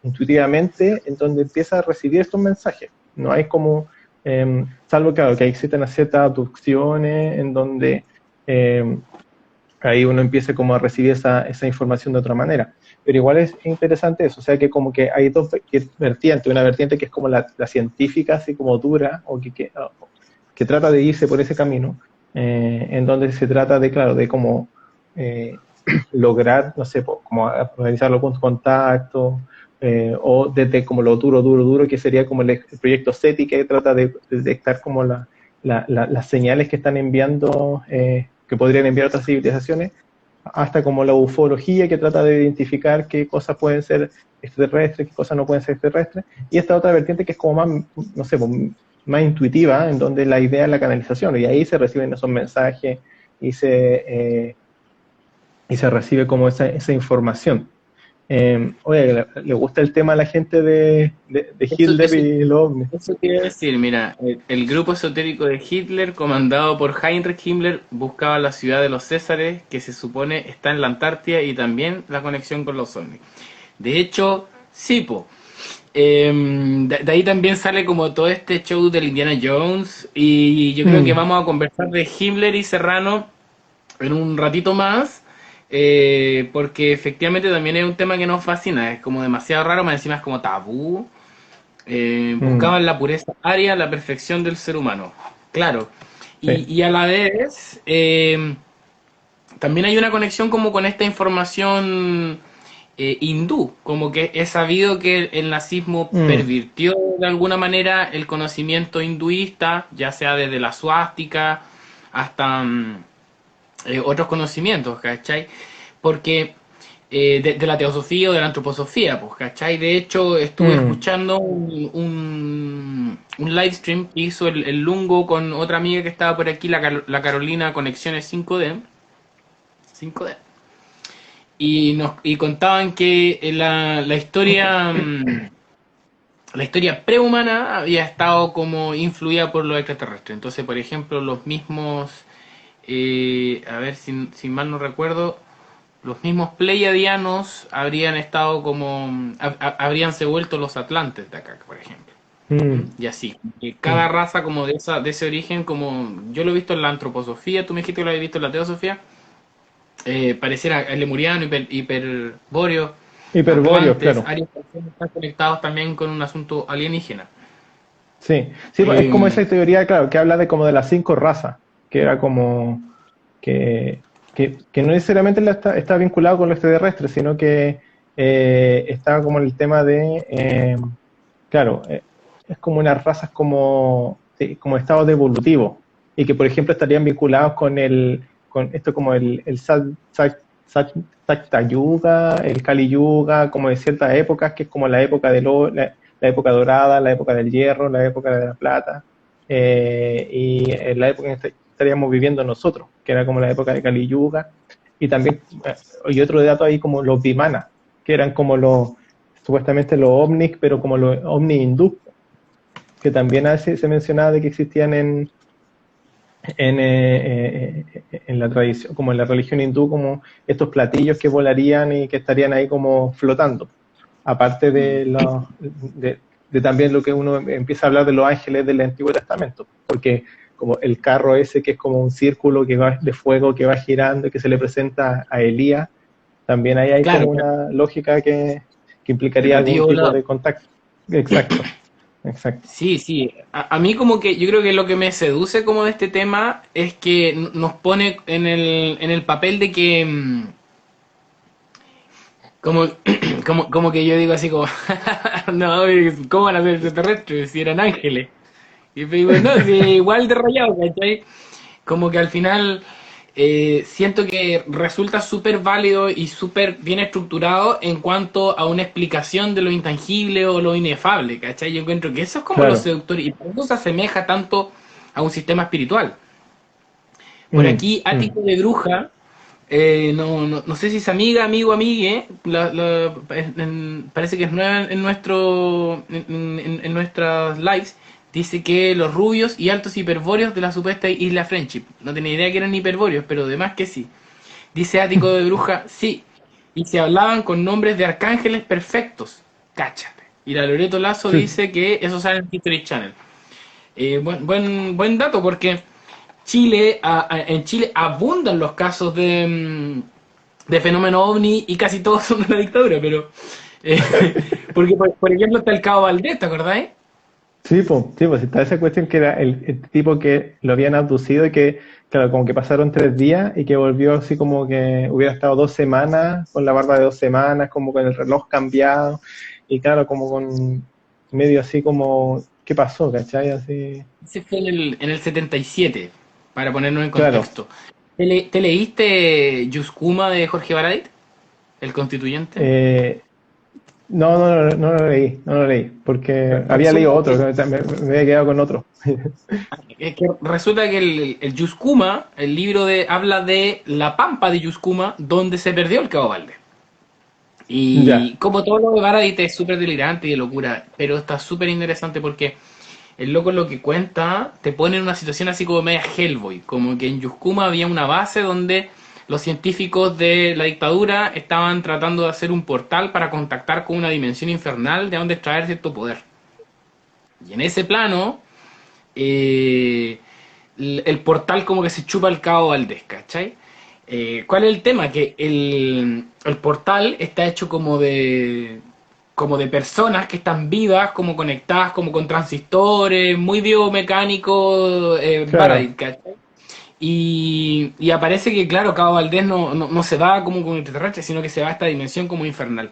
intuitivamente, en donde empieza a recibir estos mensajes. No hay como, salvo claro, que existen ciertas abducciones en donde ahí uno empieza como a recibir esa información de otra manera. Pero igual es interesante eso, o sea que como que hay dos vertientes, una vertiente que es como la científica, así como dura, o que trata de irse por ese camino, en donde se trata de, claro, de como lograr, no sé, como realizar los puntos de contacto, o desde como lo duro, duro, duro, que sería como el proyecto SETI, que trata de detectar como las señales que están enviando, que podrían enviar otras civilizaciones, hasta como la ufología, que trata de identificar qué cosas pueden ser extraterrestres, qué cosas no pueden ser extraterrestres, y esta otra vertiente que es como más, no sé, más intuitiva, en donde la idea es la canalización, y ahí se reciben esos mensajes y y se recibe como esa información. Oye, ¿le gusta el tema a la gente de Eso, Hitler eso, y los ovnis? eso quiere decir, mira, el grupo esotérico de Hitler, comandado por Heinrich Himmler, buscaba la ciudad de los Césares, que se supone está en la Antártida, y también la conexión con los ovnis. De hecho, sí, po. De ahí también sale como todo este show del Indiana Jones, y yo creo que Mm, vamos a conversar de Himmler y Serrano en un ratito más, porque efectivamente también es un tema que nos fascina, es como demasiado raro, más encima es como tabú. mm, Buscaban la pureza aria, la perfección del ser humano, claro. sí. Y a la vez, también hay una conexión como con esta información hindú, como que es sabido que el nazismo Mm, pervirtió de alguna manera el conocimiento hinduista, ya sea desde la suástica hasta otros conocimientos, ¿cachai? Porque de la teosofía o de la antroposofía, pues, ¿cachai? De hecho, estuve mm, escuchando un live stream que hizo el Lungo con otra amiga que estaba por aquí, la Carolina Conexiones 5D, y contaban que la historia prehumana había estado como influida por los extraterrestres. Entonces, por ejemplo, los mismos, a ver si mal no recuerdo, los mismos pleiadianos habrían estado como, habríanse vuelto los atlantes de acá, por ejemplo. Mm, Y así. Y cada mm. raza como de ese origen, como yo lo he visto en la antroposofía, tú me dijiste que lo habías visto en la teosofía, pareciera el lemuriano, hiperbóreo, Hiperbóreos, atlantes, claro. Arias, están conectados también con un asunto alienígena. Sí, sí, pues, es como Eh, esa teoría, claro, que habla de como de las cinco razas, que era como que, que no necesariamente está vinculado con lo extraterrestre, sino que estaba como en el tema de, claro, es como unas razas como, sí, como estados evolutivos, y que por ejemplo estarían vinculados con esto como el Sakta Yuga, el Kali Yuga, como de ciertas épocas, que es como la época la época dorada, la época del hierro, la época de la plata, y en la época en que estaríamos viviendo nosotros, que era como la época de Kali Yuga, y también, y otro dato ahí como los Vimana, que eran como supuestamente los ovnis, pero como los ovnis hindú, que también se mencionaba de que existían en la tradición, como en la religión hindú, como estos platillos que volarían y que estarían ahí como flotando. Aparte de también lo que uno empieza a hablar de los ángeles del Antiguo Testamento, porque como el carro ese que es como un círculo que va de fuego que va girando y que se le presenta a Elías, también ahí hay como claro, una lógica que el implicaría algún platillo tipo volador. de contacto. Exacto, exacto. Sí, sí. A mí como que yo creo que lo que me seduce como de este tema es que nos pone en el papel de que como, como que yo digo así como no, ¿cómo van a ser extraterrestres si eran ángeles? Y pues digo, no, sí, igual de rayado, ¿cachai? Como que al final siento que resulta súper válido y súper bien estructurado en cuanto a una explicación de lo intangible o lo inefable, ¿cachai? Yo encuentro que eso es como lo Claro. seductor y por eso se asemeja tanto a un sistema espiritual. Por Mm, aquí, mm. Ático de Bruja, no sé si es amiga, amigo, amigue, parece que es nueva en en nuestras lives, dice que los rubios y altos hiperbóreos de la supuesta isla Friendship. No tenía idea que eran hiperbóreos, pero además que sí. Dice Ático de Bruja, sí. Y se hablaban con nombres de arcángeles perfectos. Cáchate. Y la Loreto Lazo Chuch. dice que eso sale en History Channel. Buen dato porque en Chile abundan los casos de fenómeno ovni y casi todos son de la dictadura, pero porque por ejemplo está el Cabo Valdés, ¿te acordáis? Sí, pues está esa cuestión que era el tipo que lo habían abducido y que, claro, como que pasaron 3 días y que volvió así como que hubiera estado 2 semanas, con la barba de 2 semanas, como con el reloj cambiado, y claro, como con medio así como, ¿qué pasó? ¿Cachai? Así, Ese fue en el 77 para ponernos en claro. contexto. ¿Te leíste Yuskuma de Jorge Baradit, el constituyente? Eh, no lo leí, no lo leí, porque había Resulta leído otro, que me había quedado con otro. Es que resulta que el Yuskuma, el libro habla de la pampa de Yuskuma, donde se perdió el Cabo Valdés. Ya, Y como todo lo de Baradit es súper delirante y de locura, pero está súper interesante porque el loco lo que cuenta te pone en una situación así como media Hellboy, como que en Yuskuma había una base donde los científicos de la dictadura estaban tratando de hacer un portal para contactar con una dimensión infernal de donde extraer cierto poder. Y en ese plano eh, el portal como que se chupa el Cabo Valdés, ¿cachai? ¿Cuál es el tema? Que el portal está hecho como de personas que están vivas, como conectadas, como con transistores, muy biomecánico, claro. Baradit, ¿cachai? Y aparece que, claro, Cabo Valdés no se va como con extraterrestre, sino que se va a esta dimensión como infernal.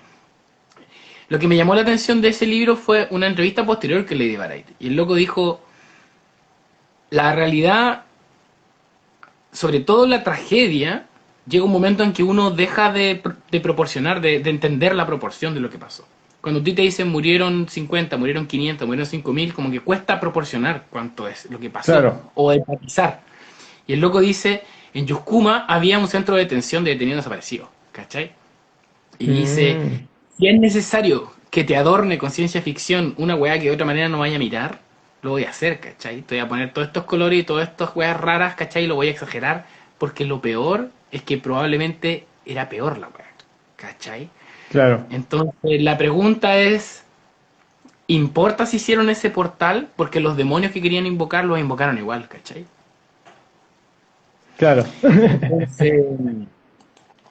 Lo que me llamó la atención de ese libro fue una entrevista posterior que le di a Baradit. Y el loco dijo, la realidad sobre todo la tragedia, llega un momento en que uno deja de proporcionar, de entender la proporción de lo que pasó. Cuando a ti te dicen murieron 50, murieron 500, murieron 5000, como que cuesta proporcionar cuánto es lo que pasó Claro. o empatizar. Y el loco dice, en Yuskuma había un centro de detención de detenidos desaparecidos, ¿cachai? Y dice, Mm, si es necesario que te adorne con ciencia ficción una weá que de otra manera no vaya a mirar, lo voy a hacer, ¿cachai? Te voy a poner todos estos colores y todas estas weas raras, ¿cachai? Y lo voy a exagerar, porque lo peor es que probablemente era peor la weá, ¿cachai? claro. Entonces la pregunta es, ¿importa si hicieron ese portal? Porque los demonios que querían invocar los invocaron igual, ¿cachai? Claro. Entonces,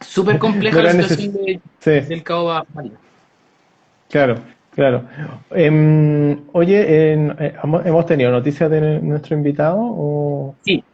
súper No compleja la era situación necesario. Sí. del cabo Mario. Claro, claro. Oye, ¿hemos tenido noticias de nuestro invitado? Sí,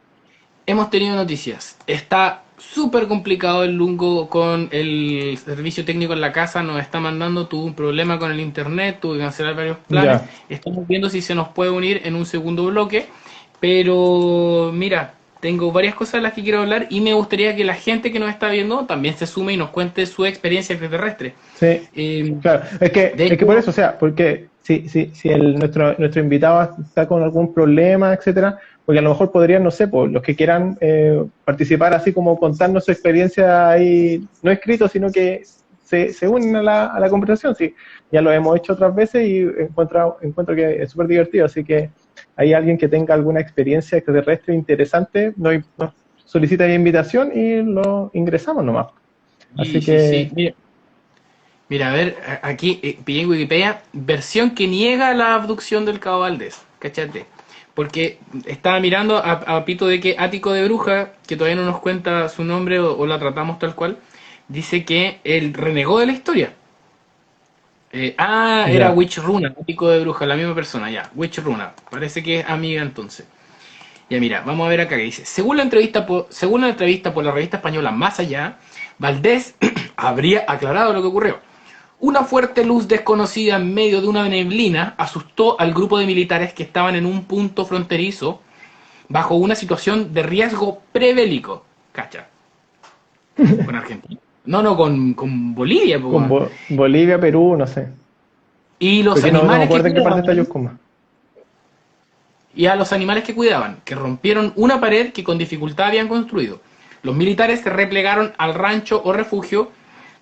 hemos tenido noticias. Está súper complicado el Lungo con el servicio técnico en la casa. Nos está mandando, tuvo un problema con el internet, tuvo que cancelar varios planes. Ya, Estamos viendo si se nos puede unir en un segundo bloque. Pero mira, tengo varias cosas de las que quiero hablar y me gustaría que la gente que nos está viendo también se sume y nos cuente su experiencia extraterrestre. sí, Eh, claro. Es de que por hecho, eso, o sea, porque si nuestro invitado está con algún problema, etcétera, porque a lo mejor podrían, no sé, pues, los que quieran participar así como contarnos su experiencia ahí, no escrito, sino que se unen a la conversación. Sí, ya lo hemos hecho otras veces y encuentro que es súper divertido, así que hay alguien que tenga alguna experiencia extraterrestre interesante, nos solicita la invitación y lo ingresamos nomás. sí, Así sí, sí. que, Mira, a ver, aquí pillé en Wikipedia, versión que niega la abducción del Cabo Valdés, ¿cachate? Porque estaba mirando a Pito de que Ático de Bruja, que todavía no nos cuenta su nombre o la tratamos tal cual, dice que él renegó de la historia. Era ya, Witch Runa, Ático de Bruja, la misma persona, ya, Witch Runa, parece que es amiga entonces. Ya mira, vamos a ver acá que dice, según la entrevista por la revista española Más Allá, Valdés habría aclarado lo que ocurrió. Una fuerte luz desconocida en medio de una neblina asustó al grupo de militares que estaban en un punto fronterizo bajo una situación de riesgo prebélico. Cacha, con Argentina. No, no, con Bolivia, po, con weón. Bolivia, Perú, no sé. Y los Porque no me animales que acuerdo en qué parte está cuidaban, Yoscoma. y a los animales que cuidaban, que rompieron una pared que con dificultad habían construido. Los militares se replegaron al rancho o refugio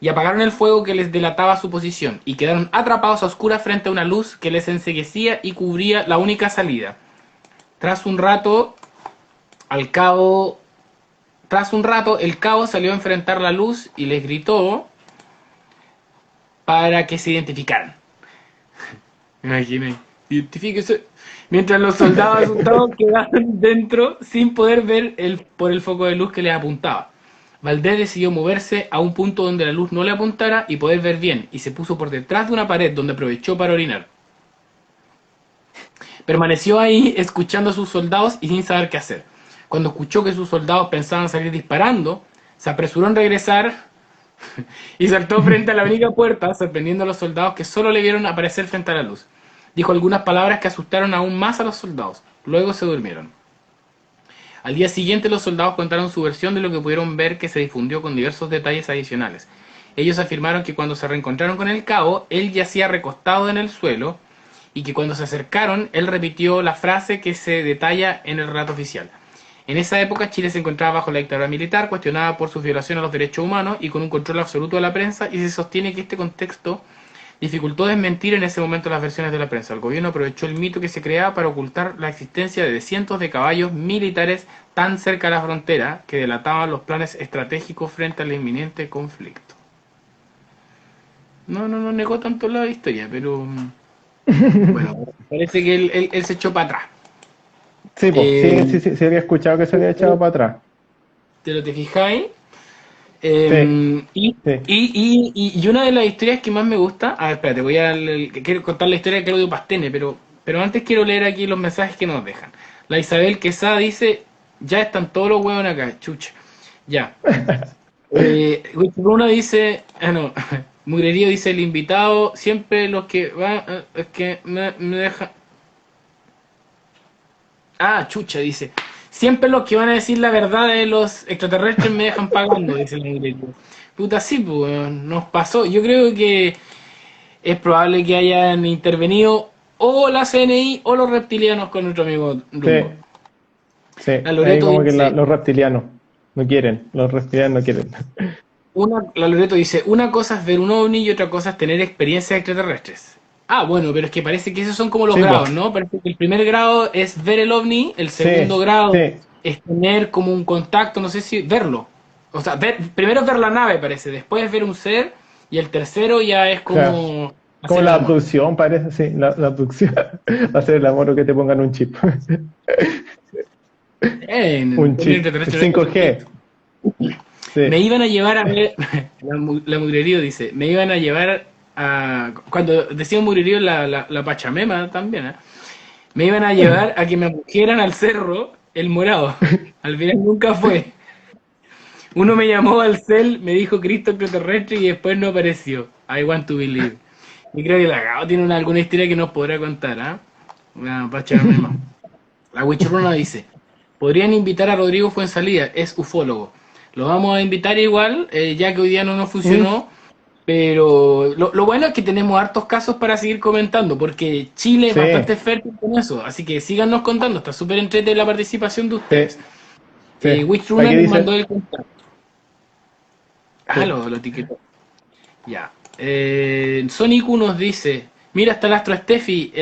y apagaron el fuego que les delataba su posición, y quedaron atrapados a oscuras frente a una luz que les enceguecía y cubría la única salida. Tras un rato, al cabo, tras un rato, el cabo salió a enfrentar la luz y les gritó para que se identificaran. Imaginen, identifíquese. Mientras los soldados asustados quedaban dentro sin poder ver por el foco de luz que les apuntaba. Valdés decidió moverse a un punto donde la luz no le apuntara y poder ver bien, y se puso por detrás de una pared donde aprovechó para orinar. Permaneció ahí escuchando a sus soldados y sin saber qué hacer. Cuando escuchó que sus soldados pensaban salir disparando, se apresuró en regresar y saltó frente a la única puerta, sorprendiendo a los soldados que solo le vieron aparecer frente a la luz. Dijo algunas palabras que asustaron aún más a los soldados. Luego se durmieron. Al día siguiente los soldados contaron su versión de lo que pudieron ver, que se difundió con diversos detalles adicionales. Ellos afirmaron que cuando se reencontraron con el cabo, él yacía recostado en el suelo y que cuando se acercaron, él repitió la frase que se detalla en el relato oficial. En esa época Chile se encontraba bajo la dictadura militar, cuestionada por su violación a los derechos humanos y con un control absoluto de la prensa, y se sostiene que este contexto dificultó desmentir en ese momento las versiones de la prensa. El gobierno aprovechó el mito que se creaba para ocultar la existencia de cientos de caballos militares tan cerca de la frontera que delataban los planes estratégicos frente al inminente conflicto. No negó tanto la historia, pero bueno, parece que él se echó para atrás. Sí, pues, Eh, sí, había escuchado que se había echado para atrás. ¿Te lo te fijáis? Sí, sí, Y una de las historias que más me gusta, a ver, espérate, quiero contar la historia de Claudio Pastene, pero antes quiero leer aquí los mensajes que nos dejan. La Isabel Quesada dice, ya están todos los huevos acá, chucha, ya. Luna dice, no, Mugrerío dice, el invitado, siempre los que van, es que me deja. Chucha, dice. Siempre los que van a decir la verdad de los extraterrestres me dejan pagando, dice el Mugrerío. Puta, sí, pues, nos pasó. Yo creo que es probable que hayan intervenido o la CNI o los reptilianos con nuestro amigo sí, Lungo. sí. La Ahí Loreto como que dice, los reptilianos no quieren, los reptilianos no quieren. la Loreto dice, una cosa es ver un ovni y otra cosa es tener experiencias extraterrestres. Bueno, pero es que parece que esos son como los Sí, pues, grados, ¿no? Parece que el primer grado es ver el ovni, el segundo sí, grado sí, es tener como un contacto, no sé si verlo. O sea, primero es ver la nave, parece, después es ver un ser, y el tercero ya es claro. como Como hacer el la amor. abducción, parece, sí, la abducción. Hacer el amor o que te pongan un chip. Un Un chip. extraterrestre no es un chip. 5G. Sí. Me iban a llevar a ver, la mugrerío dice, me iban a llevar a, cuando decía mugrerío la Pachamema también, ¿eh? Me iban a llevar a que me pusieran al cerro el morado. Al final nunca fue. Uno me llamó al cel, me dijo Cristo extraterrestre y después no apareció. I want to believe. Y creo que la Gao tiene alguna historia que nos podrá contar, ¿ah? Una Pachamema. La Huichurruna dice, podrían invitar a Rodrigo Fuensalida, es ufólogo. Lo vamos a invitar igual, ya que hoy día no nos Mm, funcionó, pero lo bueno es que tenemos hartos casos para seguir comentando, porque Chile es sí, bastante fértil con eso, así que síganos contando, está súper entrete la participación de sí, ustedes. sí. Huichurruna Aquí nos mandó dice, el contacto. Ah, sí. lo etiquetó. Ya. Sonic nos dice, mira, está el astro Steffi,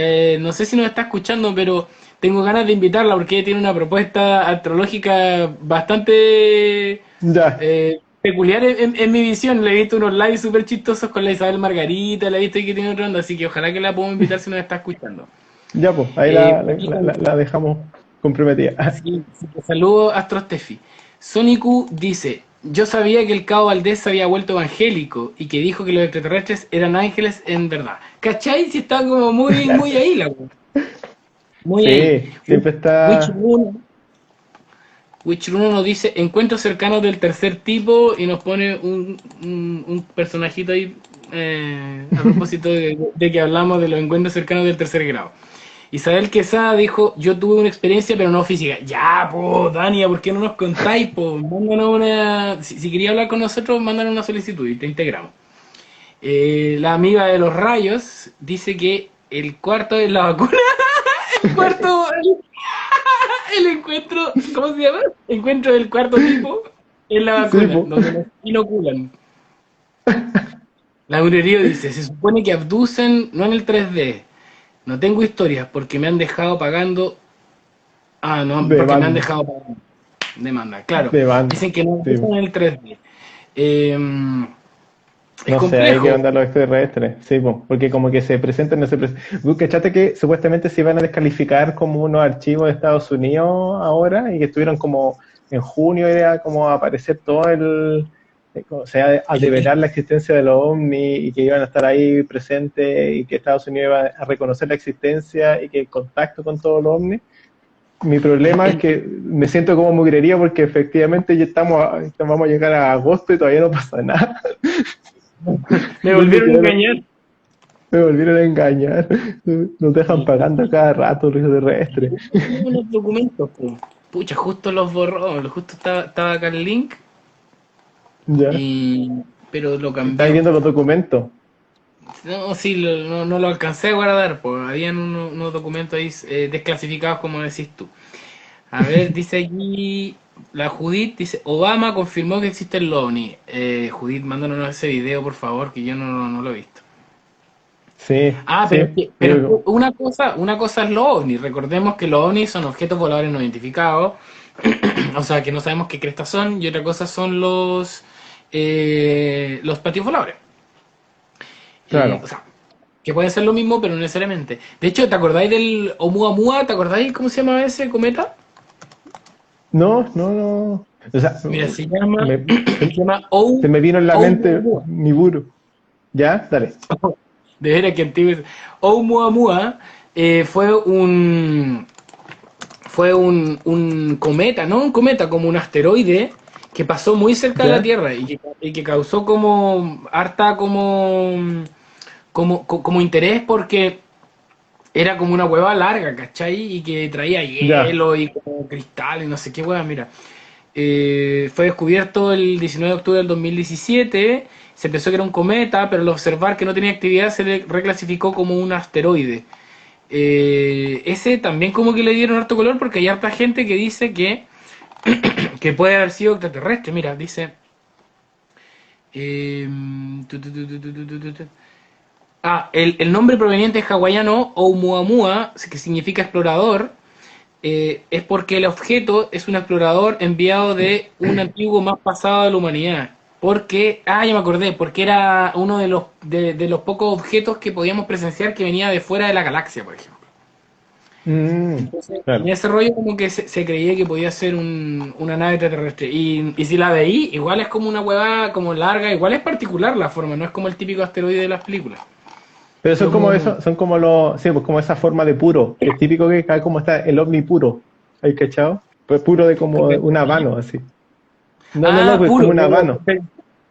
no sé si nos está escuchando, pero tengo ganas de invitarla porque ella tiene una propuesta astrológica bastante Ya, peculiar en mi visión. Le he visto unos lives súper chistosos con la Isabel Margarita, la he visto que tiene otra onda, así que ojalá que la podamos invitar si nos está escuchando. ya, pues, ahí la dejamos comprometida. Sí, sí, te saludo, Astro Steffi. Sonicu dice, yo sabía que el Cabo Valdés se había vuelto evangélico y que dijo que los extraterrestres eran ángeles en verdad. ¿Cachai? Si está como muy ahí la wea. Muy ahí. Sí, siempre está. Witch1 nos dice encuentros cercanos del tercer tipo y nos pone un personajito ahí a propósito de que hablamos de los encuentros cercanos del tercer grado. Isabel Quesada dijo, yo tuve una experiencia pero no física. Ya, po, Dania, ¿por qué no nos contáis, po? Mándanos una... Si quería hablar con nosotros, mándanos una solicitud y te integramos. La amiga de los rayos dice que el cuarto es la vacuna. El cuarto... El encuentro... ¿Cómo se llama? Encuentro del cuarto tipo es la Sí, vacuna, pues. donde nos inoculan. La Laurerio dice, se supone que abducen no en el 3D. No tengo historias porque me han dejado pagando. Ah, no, porque me han Demanda, dejado pagando. Demanda, claro. demanda. Dicen que no Sí, abducen po. en el 3D. Eh, es No sé, hay que complejo. mandar los extraterrestres, sí, po, porque como que se presentan, no se presentan. ¿Cachaste que supuestamente se iban a descalificar como unos archivos de Estados Unidos ahora y que estuvieron como en junio era como a aparecer todo o sea, a El- develar la existencia de los ovnis y que iban a estar ahí presentes y que Estados Unidos iba a reconocer la existencia y que el contacto con todos los ovnis? Mi problema es el- que me siento como mugrería porque efectivamente ya vamos a llegar a agosto y todavía no pasa nada. me ¿Dónde volvieron a quedaron? engañar. Me volvieron a engañar. Nos dejan Sí. pagando a cada rato los extraterrestres. Tengo unos documentos, po. Pucha, justo los borró. Justo estaba acá el link, Ya. y, pero lo Estáis cambió. viendo los documentos. No, sí, no lo alcancé a guardar, pues habían unos documentos ahí desclasificados, como decís tú. A ver, dice aquí, la Judith dice, Obama confirmó que existe el OVNI. Judith, mándanos ese video, por favor, que yo no lo he visto. Sí, Ah, sí. pero Digo, una cosa es los OVNI. Recordemos que los OVNI son objetos voladores no identificados, o sea, que no sabemos qué crestas son, y otra cosa son los platillos voladores. O claro. sea, que pueden ser lo mismo, pero no necesariamente. De hecho, ¿te acordáis del Oumuamua? ¿Te acordáis cómo se llama ese cometa? No, no, no. O sea, Mira, se llama, me- se llama se me vino en la mente Oumuamua. mi buro. ¿Ya? Dale. De veras que antiguo. Oumuamua fue un cometa, ¿no? Un cometa como un asteroide que pasó muy cerca de la ¿Ya? Tierra y que causó como harta como interés porque era como una hueva larga, ¿cachai? Y que traía Ya. hielo y como cristal y no sé qué hueva, mira. Fue descubierto el 19 de octubre del 2017. Se pensó que era un cometa, pero al observar que no tenía actividad se le reclasificó como un asteroide. Ese también como que le dieron harto color porque hay harta gente que dice que puede haber sido extraterrestre. Mira, dice... eh, el nombre proveniente es hawaiano Oumuamua, que significa explorador, es porque el objeto es un explorador enviado de un antiguo más pasado de la humanidad. Porque, ya me acordé, porque era uno de los pocos objetos que podíamos presenciar que venía de fuera de la galaxia, por ejemplo. Mm, Entonces, en claro. ese rollo como que se creía que podía ser una nave extraterrestre. Y si la veí, igual es como una huevada como larga, igual es particular la forma, no es como el típico asteroide de las películas. Pero son como Como, eso, son como los, sí, pues como esa forma de puro, que es típico que cae como está el ovni puro. ¿Hay cachado? Pues puro de como un habano, así. No, no, no, pues como puro, un habano.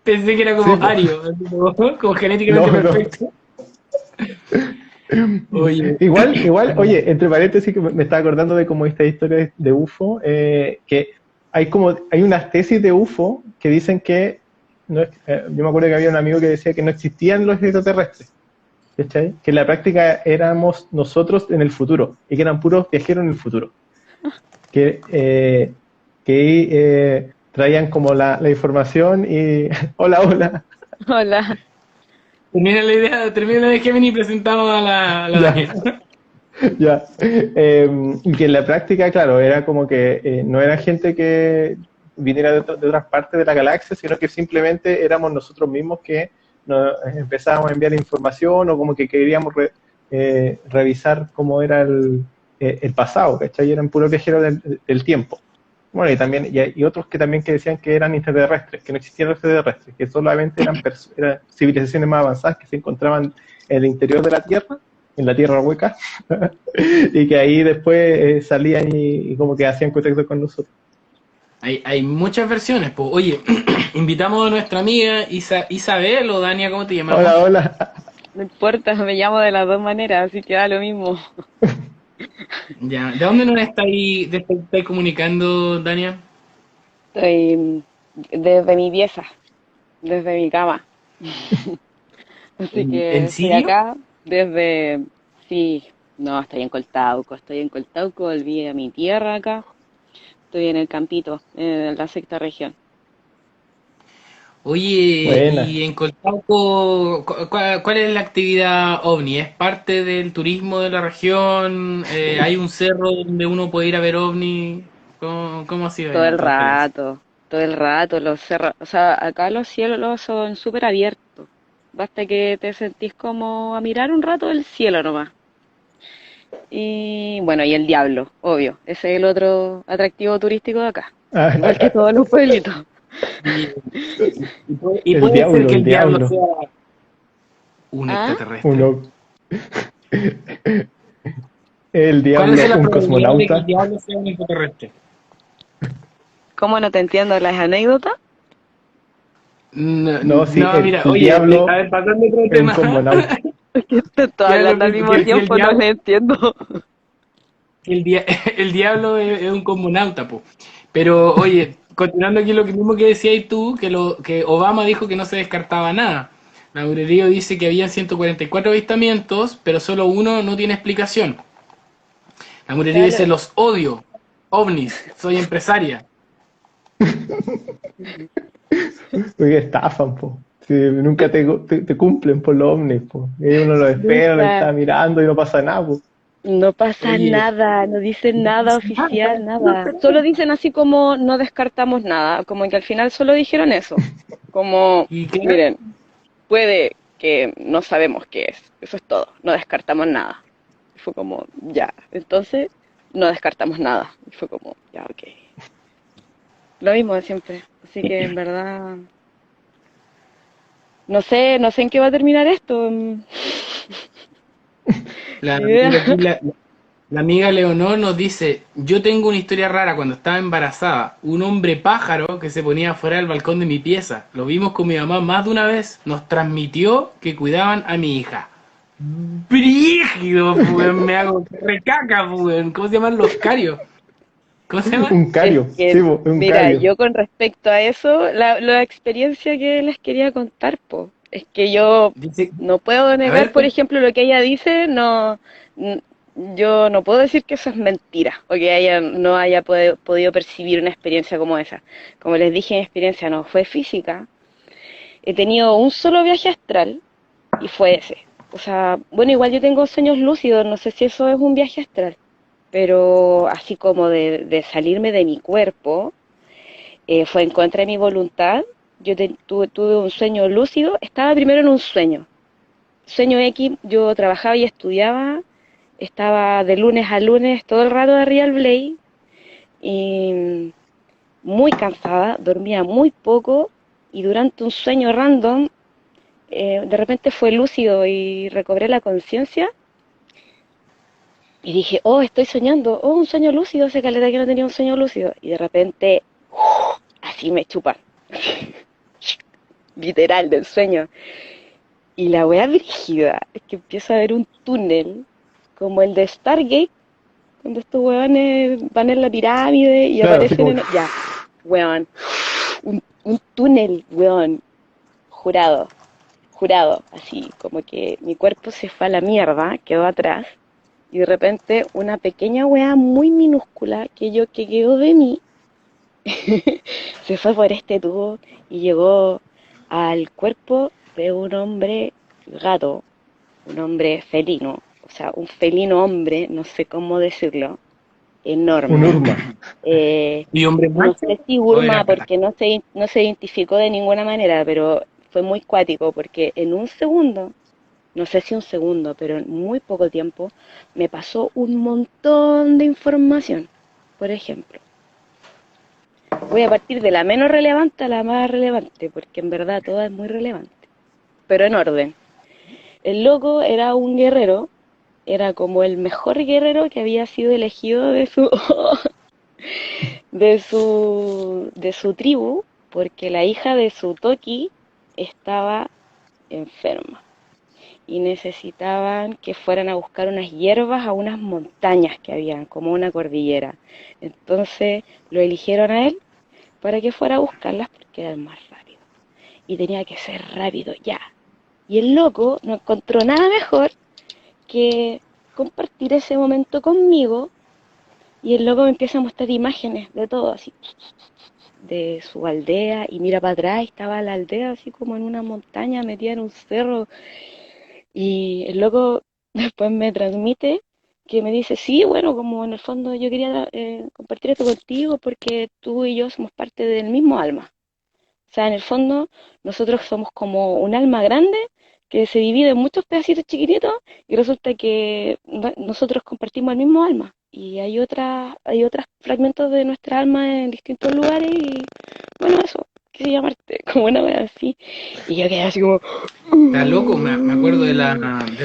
pensé que era Sí, como pues. Ario, así como No, genéticamente no. perfecto. Oye, Igual, oye, entre paréntesis que me estaba acordando de como esta historia de UFO, que hay unas tesis de UFO que dicen que, no es- yo me acuerdo que había un amigo que decía que no existían los extraterrestres, ¿cachai? Que en la práctica éramos nosotros en el futuro, y que eran puros viajeros en el futuro, que, eh, que traían como la información y, hola, hola, Hola. termina la de Gemini y presentamos a la ya. Daniela. Ya. Y que en la práctica, claro, era como que no era gente que viniera de otras partes de la galaxia, sino que simplemente éramos nosotros mismos que nos empezábamos a enviar información o como que queríamos revisar cómo era el pasado, ¿cachai? Eran puros viajeros del tiempo. Bueno, y también y otros que también que decían que eran extraterrestres, que no existían extraterrestres, que solamente eran civilizaciones más avanzadas que se encontraban en el interior de la Tierra, en la Tierra hueca, y que ahí después salían y como que hacían contacto con nosotros. Hay muchas versiones, pues. Oye, invitamos a nuestra amiga Isabel o Dania, ¿cómo te Hola, llamamos? hola. No importa, me llamo de las dos maneras, así que da lo mismo. Ya, ¿de dónde nos estáis comunicando, Dania? Estoy desde mi pieza, desde mi cama. Así que En estoy Sirio? acá desde... Sí, no, estoy en Coltauco, volví a mi tierra acá. Estoy en el campito, en la sexta región. Oye, Buena. y en Coltauco, ¿cuál es la actividad OVNI? ¿Es parte del turismo de la región? ¿Hay un cerro donde uno puede ir a ver OVNI? ¿Cómo ha sido Todo allá el tu experiencia? rato, todo el rato, los cerros, o sea, acá los cielos son súper abiertos. Basta que te sentís como a mirar un rato el cielo nomás. Y bueno, y el diablo, obvio. Ese es el otro atractivo turístico de acá. Igual que todos los pueblitos. Y, y El puede ser diablo, que el el diablo diablo. sea un ¿Ah? extraterrestre. Uno, el ¿Cuál es diablo, la un probabilidad de que el cosmonauta. diablo sea un extraterrestre? ¿Cómo no te entiendo las anécdotas? No, No, sí, no, mira, el oye, a diablo ver, pasando a otro es un tema. cosmonauta. Es que estoy todo Ya lo hablando al mismo, mismo que el tiempo, no diablo, le entiendo. que el diablo es un cosmonauta, po. Pero, oye, continuando aquí lo que mismo que decías tú, que Obama dijo que no se descartaba nada. La Río dice que habían 144 avistamientos, pero solo uno no tiene explicación. La Río dice, Claro. los odio, ovnis, soy empresaria. Porque estafan, po. Si nunca te cumplen por los ovnis, po. Y uno lo espera, lo Nunca, está mirando y no pasa nada, po. no pasa Oye, nada, no dicen no nada pasa oficial, nada. nada. Solo dicen así como no descartamos nada, como que al final solo dijeron eso. Como, Y claro, miren, puede que no sabemos qué es, eso es todo, no descartamos nada. Y fue como, ya, entonces no descartamos nada. Y fue como, ya, ok. Lo mismo de siempre. Así que en verdad, no sé en qué va a terminar esto. la Ni idea. amiga aquí, la amiga Leonor nos dice, yo tengo una historia rara cuando estaba embarazada. Un hombre pájaro que se ponía afuera del balcón de mi pieza. Lo vimos con mi mamá más de una vez. Nos transmitió que cuidaban a mi hija. Brígido, pues, me hago recaca, pues. ¿Cómo se llaman los carios? ¿Cómo se llama? Un Es cario, sí, que, po, es un mira, cario. yo con respecto a eso, la experiencia que les quería contar, po, es que yo Dice, no puedo a negar, ver, por ejemplo, lo que ella dice, no, n- yo no puedo decir que eso es mentira, o que ella no haya podido percibir una experiencia como esa. Como les dije, mi experiencia no fue física. He tenido un solo viaje astral y fue ese. O sea, bueno, igual yo tengo sueños lúcidos, no sé si eso es un viaje astral, pero así como de salirme de mi cuerpo, fue en contra de mi voluntad. tuve un sueño lúcido, estaba primero en un sueño. Sueño X, yo trabajaba y estudiaba, estaba de lunes a lunes todo el rato arriba del Play y muy cansada, dormía muy poco y durante un sueño random, de repente fue lúcido y recobré la conciencia y dije, oh, estoy soñando, oh, un sueño lúcido, hace caleta que no tenía un sueño lúcido y de repente, así me chupan, literal del sueño. Y la wea brígida es que empiezo a ver un túnel como el de Stargate, cuando estos weones van en la pirámide y Claro, así aparecen como, en... Ya, weón, un túnel, weón, jurado, jurado, así como que mi cuerpo se fue a la mierda, quedó atrás, y de repente una pequeña weá muy minúscula que quedó de mí se fue por este tubo y llegó al cuerpo de un hombre gato, un hombre felino, o sea, un felino hombre, no sé cómo decirlo, un enorme. Urma. ¿Y hombre No macho? sé si ¿O era Urma, gata? porque no se identificó de ninguna manera, pero fue muy cuático, porque en un segundo, no sé si un segundo, pero en muy poco tiempo, me pasó un montón de información. Por ejemplo, voy a partir de la menos relevante a la más relevante, porque en verdad toda es muy relevante, pero en orden. El loco era un guerrero, era como el mejor guerrero que había sido elegido de su tribu, porque la hija de su Toki estaba enferma y necesitaban que fueran a buscar unas hierbas a unas montañas que habían, como una cordillera. Entonces lo eligieron a él para que fuera a buscarlas porque era el más rápido. Y tenía que ser rápido, ya. Y el loco no encontró nada mejor que compartir ese momento conmigo y el loco me empieza a mostrar imágenes de todo, así, de su aldea y mira para atrás, estaba la aldea así como en una montaña metida en un cerro y el loco después me transmite que me dice, sí, bueno, como en el fondo yo quería compartir esto contigo porque tú y yo somos parte del mismo alma. O sea, en el fondo nosotros somos como un alma grande que se divide en muchos pedacitos chiquititos y resulta que nosotros compartimos el mismo alma. Y hay otros fragmentos de nuestra alma en distintos lugares y bueno, eso, qué se llamarte, como una vez así. Y yo quedé así como... Está loco, me acuerdo de